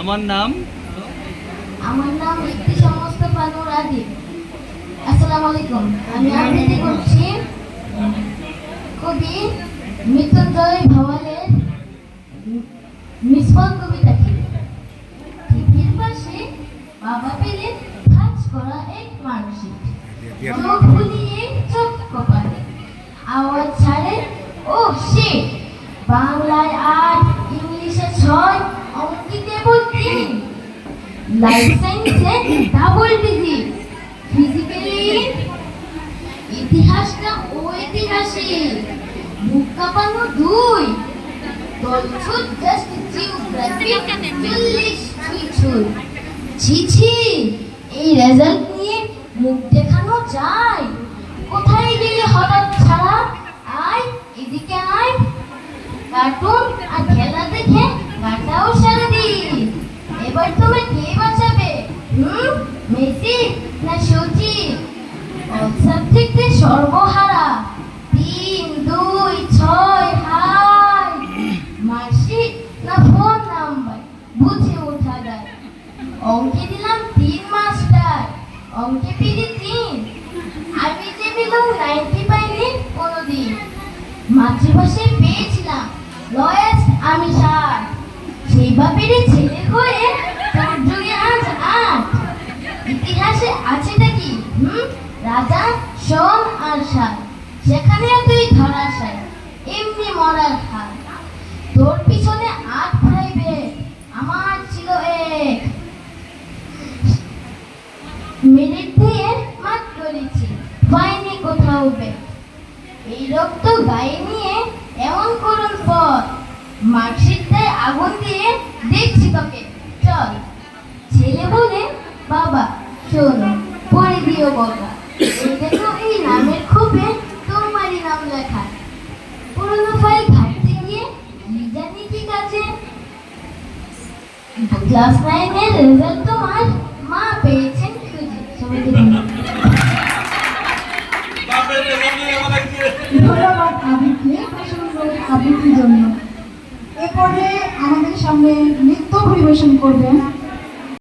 আমার নাম ইতিহাস মোস্তফা নূর আদি। আসসালামু আলাইকুম। আমি আবৃত্তি করছি কবি মৃত্যুঞ্জয় ভাওয়ালের মিসফল কবিতাটি। টিভির পাশে বাবা পেলে ভাঁজ করা এক মানসিক, চোখ বুলিয়ে চোখ কপালে আওয়াজ ছাড়ে ও সে বাংলায় ৮, ইংলিশে ৬, অঙ্কিতে ৩, লাইফ সায়েন্সে ডাবল ডিগ্রি, ফিজিক্যালি ইতিহাসটা ঐতিহাসিক, বুক কাঁপানো ২, দলছুট জাস্ট জিওগ্রাফি ৪০ ছুঁই। ছি ছি, এই রেজাল্ট নিয়ে মুখ দেখানো যায়? কোথায় গেলে হঠাৎ ছাড়া? আয় এদিকে আয়, কার্টুন আর খেলা দেখে কাটাও সারাদিন। এবার তুমি কে বাঁচাবে? মেসি না সচিন? অল সাবজেক্টে সর্বহারা, ৩, ২, ৬, হাই। মার্কশিট না ফোন নাম্বার বুঝে ওঠা যায়। অঙ্কে দিলাম ৩ মাস্টার, অঙ্কে পেলি ৩। আমি যে পেলাম 90 পাইনি কোনোদিন। মাতৃভাষায় পেয়েছিলাম লয়েস্ট আমি ৬০। সেই বাপেরই ছেলে হয়ে তোর যুগে আজ ৮। ইতিহাসে আছেটা কি? রাজা সোম আর সাত, সেখানে তুই ধরাশায় এমনি মরার হাল। তোর পিছনে ৮ প্রাইভেট, আমার ছিল ১। মিনিট দিয়ে মাত করেছি, পাইনি কোথাও বেশ। এই রক্ত গায়ে নিয়ে এমন করুন পথ, মার্কশিটটায় আগুন দিয়ে দেখছি তোকে, চল। ছেলে বলে বাবা শোনো পড়ে দিও বকা, এই দেখো এই নামের খোপে তোমারই নাম লেখা। পুরনো ফাইল ঘাটতে গিয়ে কি জানি কি কাছে, ক্লাস 9-এর রেজাল্ট তোমার মা পেয়েছেন খুঁজে। সবাইকে ধন্যবাদ আবৃত্তির জন্য। এরপরে আমাদের সামনে নৃত্য পরিবেশন করবেন